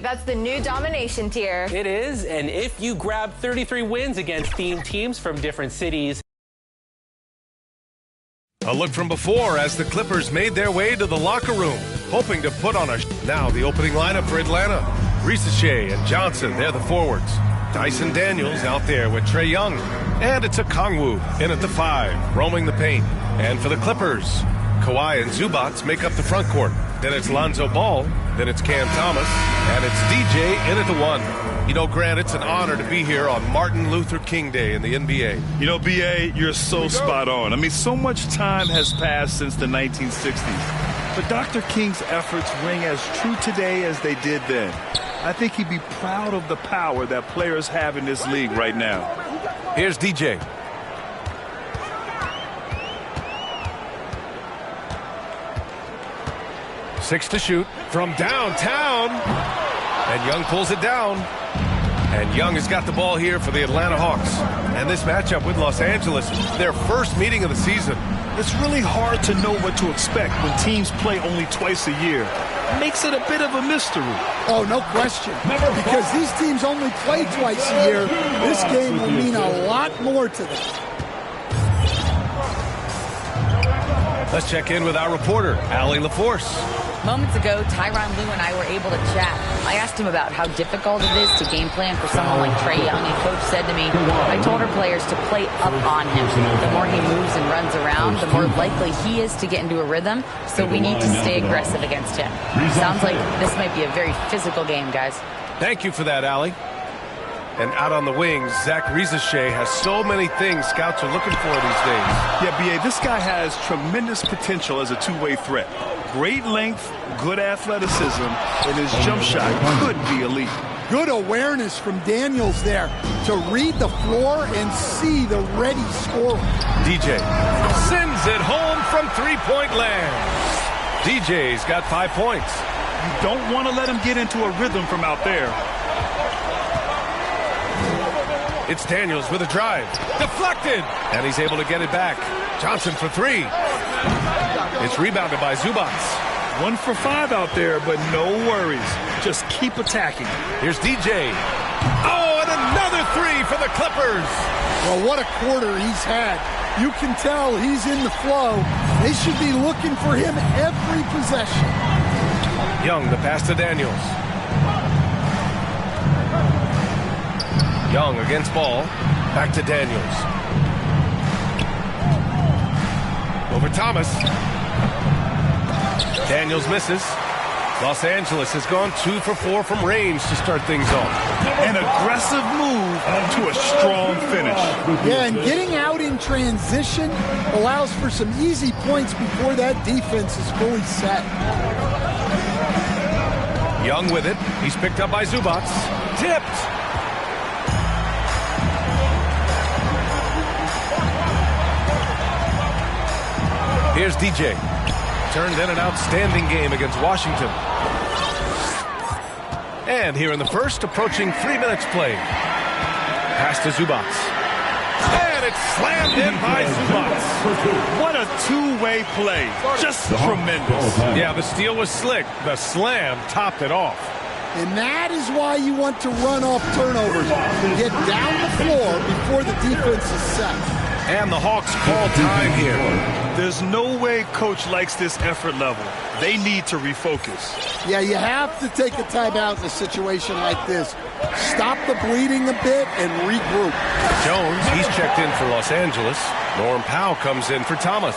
That's the new domination tier. It is, and if you grab 33 wins against themed teams from different cities. A look from before as the Clippers made their way to the locker room, hoping to put on a Now the opening lineup for Atlanta. Risacher and Johnson, they're the forwards. Dyson Daniels out there with Trae Young. And it's a Kongwu in at the 5, roaming the paint. And for the Clippers, Kawhi and Zubac make up the front court. Then it's Lonzo Ball, then it's Cam Thomas, and it's DJ in at the 1. You know, Grant, it's an honor to be here on Martin Luther King Day in the NBA. You know, B.A., you're so spot on. I mean, so much time has passed since the 1960s. But Dr. King's efforts ring as true today as they did then. I think he'd be proud of the power that players have in this league right now. Here's DJ. Six to shoot from downtown. And Young pulls it down. And Young has got the ball here for the Atlanta Hawks. And this matchup with Los Angeles, their first meeting of the season. It's really hard to know what to expect when teams play only twice a year. It makes it a bit of a mystery. Oh, no question. Because these teams only play twice a year, this game will mean a lot more to them. Let's check in with our reporter, Allie LaForce. Moments ago, Tyronn Lue and I were able to chat. I asked him about how difficult it is to game plan for someone like Trae Young, and Coach said to me, I told our players to play up on him. The more he moves and runs around, the more likely he is to get into a rhythm, so we need to stay aggressive against him. Sounds like this might be a very physical game, guys. Thank you for that, Allie. And out on the wings, Zach Risacher has so many things scouts are looking for these days. Yeah, B.A., this guy has tremendous potential as a two-way threat. Great length, good athleticism, and his jump shot could be elite. Good awareness from Daniels there to read the floor and see the ready scorer. DJ sends it home from three-point land. DJ's got 5 points. You don't want to let him get into a rhythm from out there. It's Daniels with a drive. Deflected! And he's able to get it back. Johnson for 3. It's rebounded by Zubac. 1 for 5 out there, but no worries. Just keep attacking. Here's DJ. Oh, and another 3 for the Clippers. Well, what a quarter he's had. You can tell he's in the flow. They should be looking for him every possession. Young, the pass to Daniels. Young against Ball. Back to Daniels. Over Thomas. Daniels misses. Los Angeles has gone 2 for 4 from range to start things off. An aggressive move to a strong finish. Yeah, and getting out in transition allows for some easy points before that defense is fully set. Young with it. He's picked up by Zubac. Tipped. Here's DJ. Turned in an outstanding game against Washington. And here in the first, approaching 3 minutes played. Pass to Zubac. And it's slammed in by Zubac. What a two-way play. Just tremendous. Yeah, the steal was slick. The slam topped it off. And that is why you want to run off turnovers. Get down the floor before the defense is set. And the Hawks call time here. There's no way Coach likes this effort level. They need to refocus. Yeah, you have to take a timeout in a situation like this. Stop the bleeding a bit and regroup. Jones, he's checked in for Los Angeles. Norm Powell comes in for Thomas.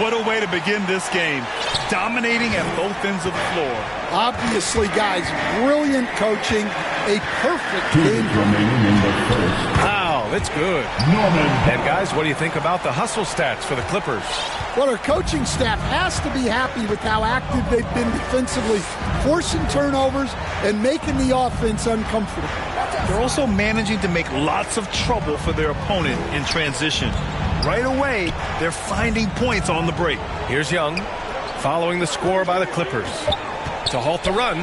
What a way to begin this game. Dominating at both ends of the floor. Obviously, guys, brilliant coaching. A perfect game. Remaining in the first. Wow, that's good. And guys, what do you think about the hustle stats for the Clippers? Well, our coaching staff has to be happy with how active they've been defensively, forcing turnovers and making the offense uncomfortable. They're also managing to make lots of trouble for their opponent in transition. Right away, they're finding points on the break. Here's Young, following the score by the Clippers. To halt the run,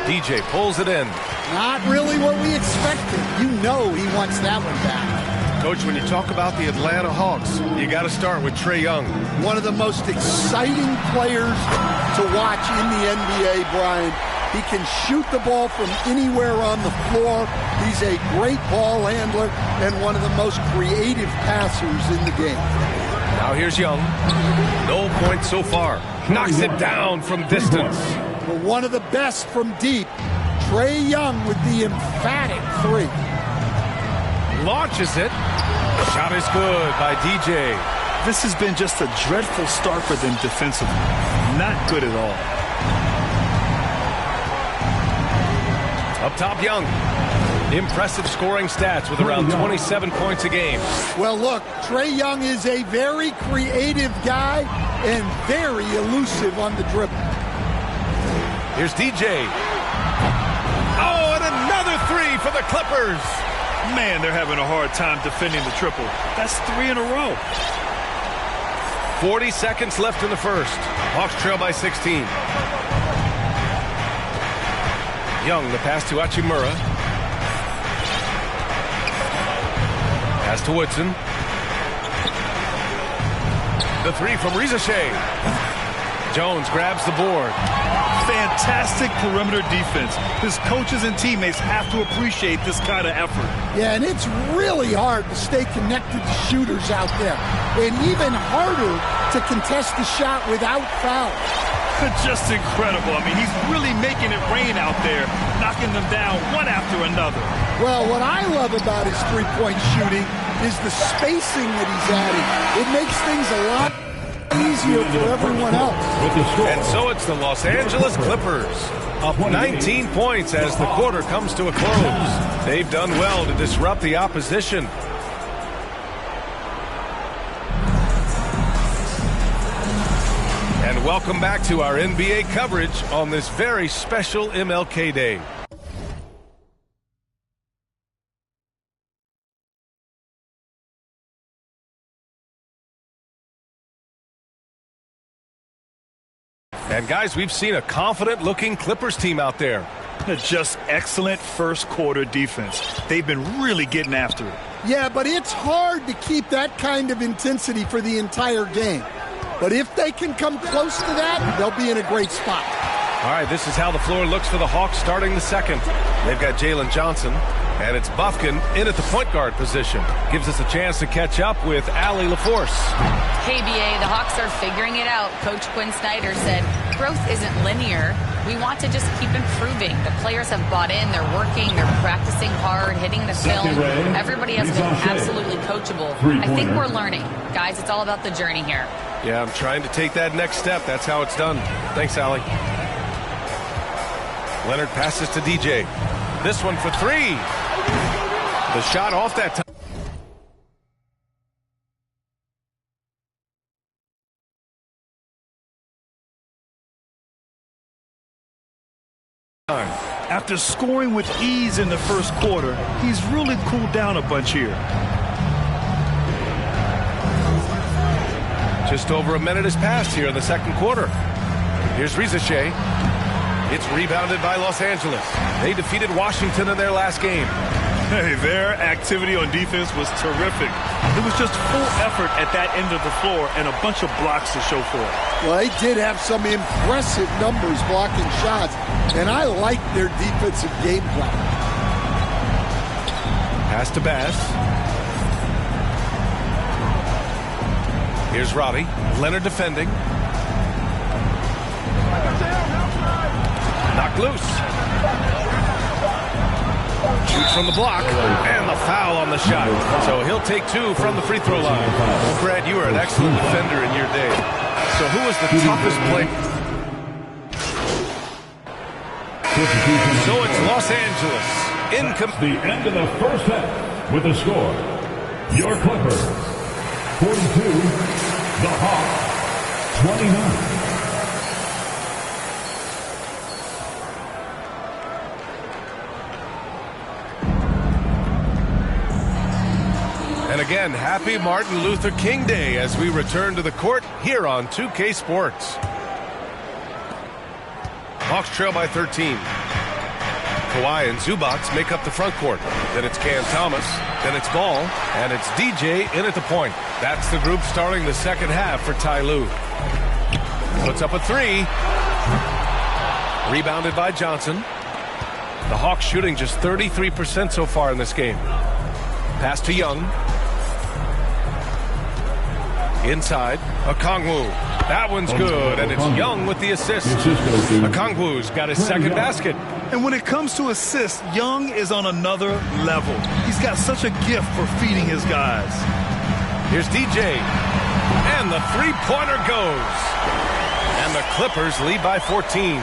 DJ pulls it in. Not really what we expected. You know he wants that one back. Coach, when you talk about the Atlanta Hawks, you got to start with Trae Young. One of the most exciting players to watch in the NBA, Brian. He can shoot the ball from anywhere on the floor. He's a great ball handler and one of the most creative passers in the game. Now here's Young. No points so far. Knocks it down from distance. But one of the best from deep, Trae Young with the emphatic three. Launches it. Shot is good by DJ. This has been just a dreadful start for them defensively. Not good at all. Up top, Young. Impressive scoring stats with around 27 points a game. Well, look, Trae Young is a very creative guy and very elusive on the dribble. Here's DJ. Oh, and another three for the Clippers. Man, they're having a hard time defending the triple. That's 3 in a row. 40 seconds left in the first. Hawks trail by 16. Young, the pass to Hachimura. Pass to Woodson. The three from Reza Shea. Jones grabs the board. Fantastic perimeter defense. His coaches and teammates have to appreciate this kind of effort. Yeah, and it's really hard to stay connected to shooters out there. And even harder to contest the shot without foul. Just incredible. I mean, he's really making it rain out there, knocking them down one after another. Well, what I love about his three-point shooting is the spacing that he's adding. It makes things a lot easier for everyone else. And so it's the Los Angeles Clippers, up 19 points as the quarter comes to a close. They've done well to disrupt the opposition. And welcome back to our NBA coverage on this very special MLK Day. And guys, we've seen a confident-looking Clippers team out there. Just excellent first quarter defense. They've been really getting after it. Yeah, but it's hard to keep that kind of intensity for the entire game. But if they can come close to that, they'll be in a great spot. All right, this is how the floor looks for the Hawks starting the second. They've got Jalen Johnson, and it's Bufkin in at the point guard position. Gives us a chance to catch up with Allie LaForce. Hey, BA, the Hawks are figuring it out. Coach Quinn Snyder said, growth isn't linear. We want to just keep improving. The players have bought in. They're working. They're practicing hard, hitting the film. Everybody has been absolutely coachable. I think we're learning. Guys, it's all about the journey here. Yeah, I'm trying to take that next step. That's how it's done. Thanks, Allie. Leonard passes to DJ. This one for three. The shot off that time. After scoring with ease in the first quarter, he's really cooled down a bunch here. Just over a minute has passed here in the second quarter. Here's Reza Shea. It's rebounded by Los Angeles. They defeated Washington in their last game. Hey, their activity on defense was terrific. It was just full effort at that end of the floor and a bunch of blocks to show for it. Well, they did have some impressive numbers blocking shots, and I like their defensive game plan. Pass to Bass. Here's Roddy. Leonard defending. Knocked loose. Shoots from the block, and the foul on the shot. So he'll take two from the free throw line. Well, Brad, you are an excellent defender in your day. So who was the toughest player? So it's Los Angeles. The end of the first half with the score. Your Clippers, 42. The Hawks, 29. And again, happy Martin Luther King Day as we return to the court here on 2K Sports. Hawks trail by 13. Kawhi and Zubac make up the front court. Then it's Cam Thomas, then it's Ball, and it's DJ in at the point. That's the group starting the second half for Ty Lue. Puts up a three. Rebounded by Johnson. The Hawks shooting just 33% so far in this game. Pass to Young. Inside, Okongwu. That one's good, and it's Young with the assist. Okongwu's got his second basket. And when it comes to assists, Young is on another level. He's got such a gift for feeding his guys. Here's DJ, and the three-pointer goes. And the Clippers lead by 14.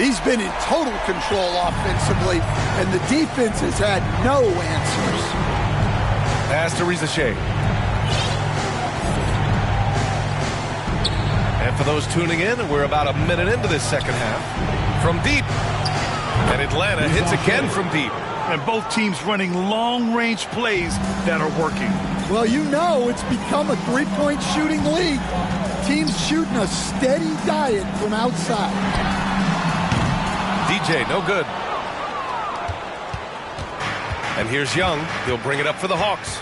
He's been in total control offensively, and the defense has had no answers. Pass to Risacher. And for those tuning in, we're about a minute into this second half. From deep. And Atlanta hits again from deep. And both teams running long-range plays that are working. Well, you know it's become a three-point shooting league. Teams shooting a steady diet from outside. DJ, no good. And here's Young. He'll bring it up for the Hawks.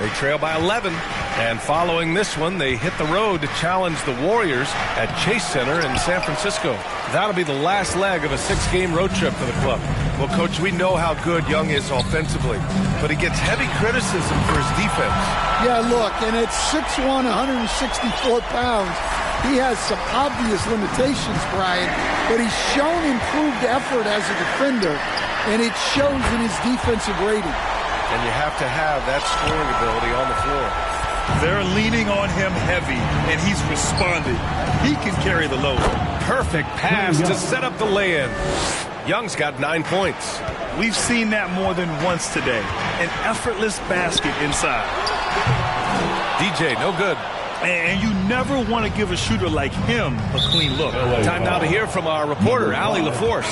They trail by 11. And following this one, they hit the road to challenge the Warriors at Chase Center in San Francisco. That'll be the last leg of a 6-game road trip for the club. Well, Coach, we know how good Young is offensively, but he gets heavy criticism for his defense. Yeah, look, and at 6'1", 164 pounds, he has some obvious limitations, Brian, but he's shown improved effort as a defender, and it shows in his defensive rating. And you have to have that scoring ability on the floor. They're leaning on him heavy, and he's responded. He can carry the load. Perfect pass to set up the lay-in. Young's got 9 points. We've seen that more than once today. An effortless basket inside. DJ, no good. And you never want to give a shooter like him a clean look. Time now to hear from our reporter, Allie LaForce.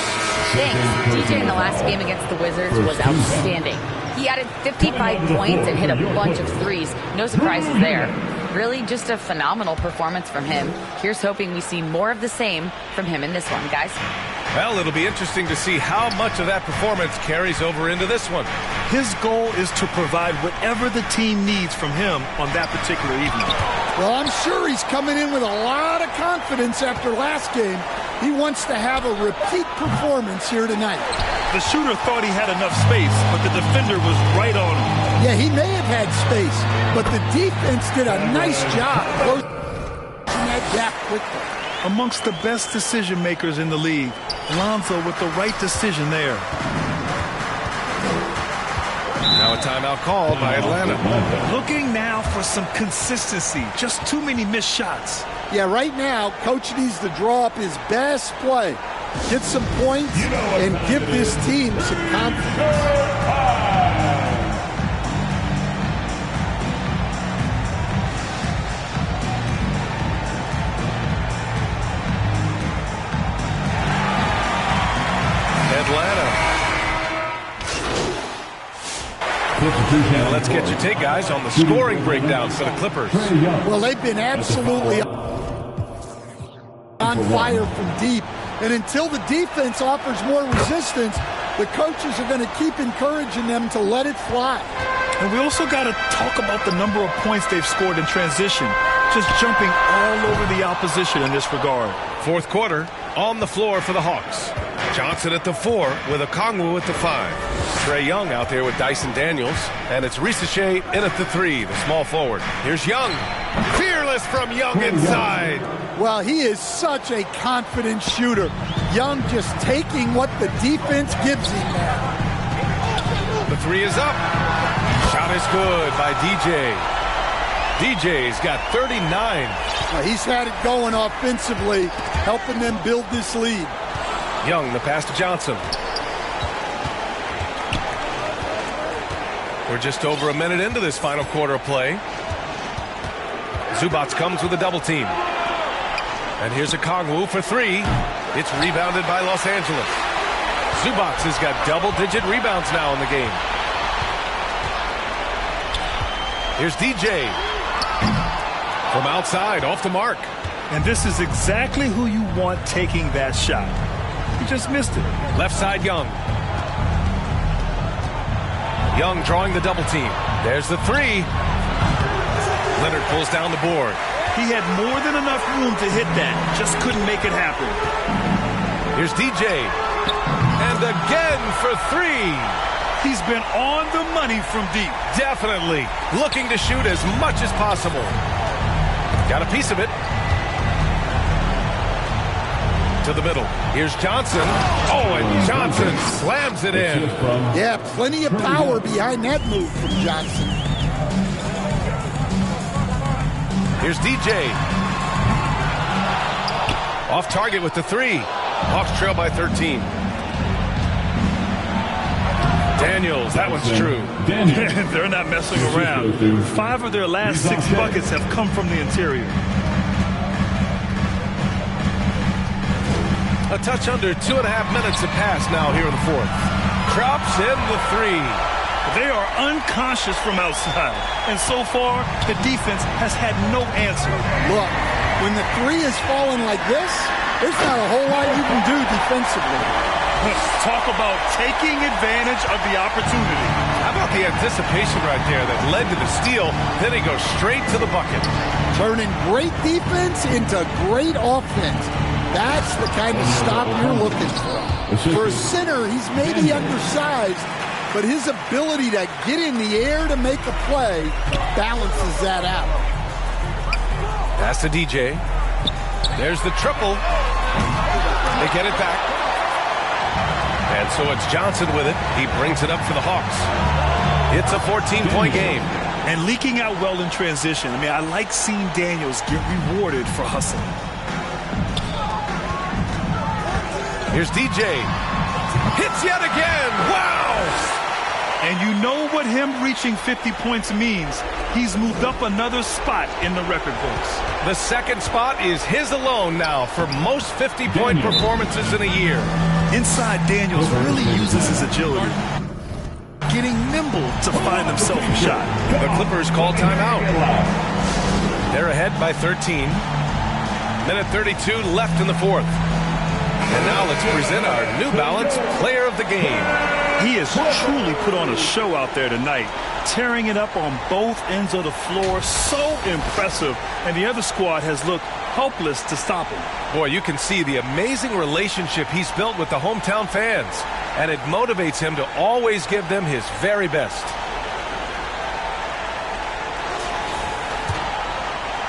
Thanks. DJ in the last game against the Wizards was outstanding. He added 55 points and hit a bunch of threes. No surprises there. Really just a phenomenal performance from him. Here's hoping we see more of the same from him in this one, guys. Well, it'll be interesting to see how much of that performance carries over into this one. His goal is to provide whatever the team needs from him on that particular evening. Well, I'm sure he's coming in with a lot of confidence after last game. He wants to have a repeat performance here tonight. The shooter thought he had enough space, but the defender was right on him. Yeah, he may have had space, but the defense did a nice job closing that gap quickly. Amongst the best decision makers in the league, Lonzo with the right decision there. Now a timeout called by Atlanta. Looking now for some consistency. Just too many missed shots. Yeah, right now, Coach needs to draw up his best play, get some points, and give this team some confidence. And let's get your take, guys, on the scoring breakdown for the Clippers. Well, they've been absolutely on fire from deep. And until the defense offers more resistance, the coaches are going to keep encouraging them to let it fly. And we also got to talk about the number of points they've scored in transition. Just jumping all over the opposition in this regard. Fourth quarter, on the floor for the Hawks. Johnson at the 4 with Okongwu at the 5. Trae Young out there with Dyson Daniels. And it's Risacher in at the 3, the small forward. Here's Young. Fearless from Young inside. Well, he is such a confident shooter. Young just taking what the defense gives him now. The 3 is up. Shot is good by DJ. DJ's got 39. Well, he's had it going offensively, helping them build this lead. Young, the pass to Johnson. We're just over a minute into this final quarter of play. Zubac comes with a double team. And here's Okongwu for 3. It's rebounded by Los Angeles. Zubac has got double-digit rebounds now in the game. Here's DJ. From outside, off the mark. And this is exactly who you want taking that shot. He just missed it. Left side, Young. Young drawing the double team. There's the 3. Leonard pulls down the board. He had more than enough room to hit that. Just couldn't make it happen. Here's DJ. And again for three. He's been on the money from deep. Definitely looking to shoot as much as possible. Got a piece of it. To the middle. Here's Johnson. Oh, and Johnson slams it in. Yeah, plenty of power behind that move from Johnson. Here's DJ. Off target with the three. Hawks trail by 13. Daniels, that one's true. They're not messing around. 5 of their last 6 buckets have come from the interior. A touch under 2.5 minutes have passed now here in the fourth. Drops in the three. They are unconscious from outside. And so far, the defense has had no answer. Look, when the three is falling like this, there's not a whole lot you can do defensively. Talk about taking advantage of the opportunity. How about the anticipation right there that led to the steal? Then he goes straight to the bucket. Turning great defense into great offense. That's the kind of stop you're looking for. For a center, he's maybe undersized, but his ability to get in the air to make a play balances that out. Pass to DJ. There's the triple. They get it back. And so it's Johnson with it. He brings it up for the Hawks. It's a 14-point game. And leaking out well in transition. I mean, I like seeing Daniels get rewarded for hustling. Here's DJ. Hits yet again. Wow! And you know what him reaching 50 points means. He's moved up another spot in the record books. The second spot is his alone now for most 50-point performances in a year. Inside, Daniels really uses his agility, getting nimble to find himself a shot. The Clippers call timeout. They're ahead by 13. Minute 32 left in the fourth. And now let's present our New Balance Player of the Game. He has truly put on a show out there tonight, tearing it up on both ends of the floor. So impressive. And the other squad has looked helpless to stop him. Boy, you can see the amazing relationship he's built with the hometown fans. And it motivates him to always give them his very best.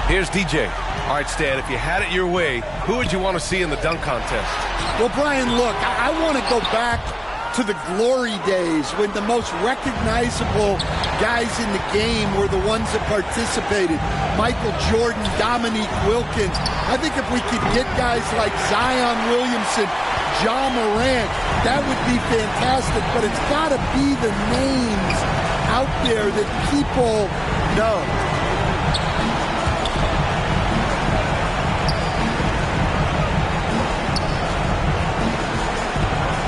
Here's DJ. All right, Stan, if you had it your way, who would you want to see in the dunk contest? Well, Brian, look, I want to go back to the glory days when the most recognizable guys in the game were the ones that participated. Michael Jordan, Dominique Wilkins. I think if we could get guys like Zion Williamson, Ja Morant, that would be fantastic. But it's got to be the names out there that people know.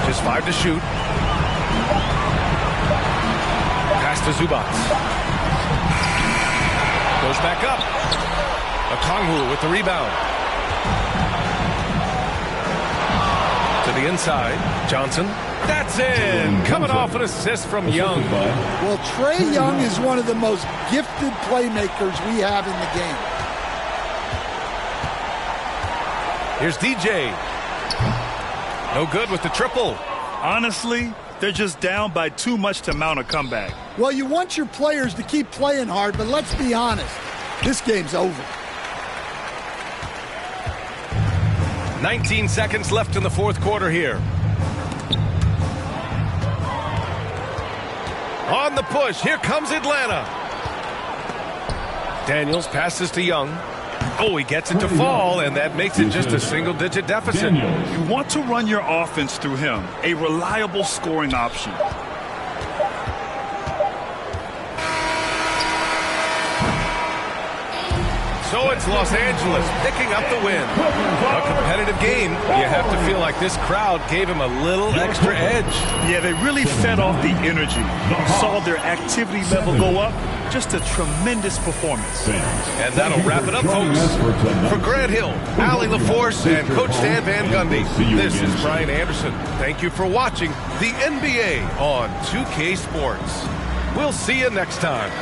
Just 5 to shoot. Pass to Zubac. Goes back up. Okongwu with the rebound. To the inside. Johnson. That's in. Coming off an assist from Young. Well, Trae Young is one of the most gifted playmakers we have in the game. Here's DJ. No good with the triple. Honestly, they're just down by too much to mount a comeback. Well, you want your players to keep playing hard, but let's be honest. This game's over. 19 seconds left in the fourth quarter here. On the push, here comes Atlanta. Daniels passes to Young. Oh, he gets it to fall, and that makes it just a single-digit deficit. You want to run your offense through him, a reliable scoring option. So it's Los Angeles picking up the win. A competitive game. You have to feel like this crowd gave him a little extra edge. Yeah, they really fed off the energy. Saw their activity level go up. Just a tremendous performance. And that'll wrap it up, folks. For Grant Hill, Allie LaForce, and Coach Stan Van Gundy, this is Brian Anderson. Thank you for watching the NBA on 2K Sports. We'll see you next time.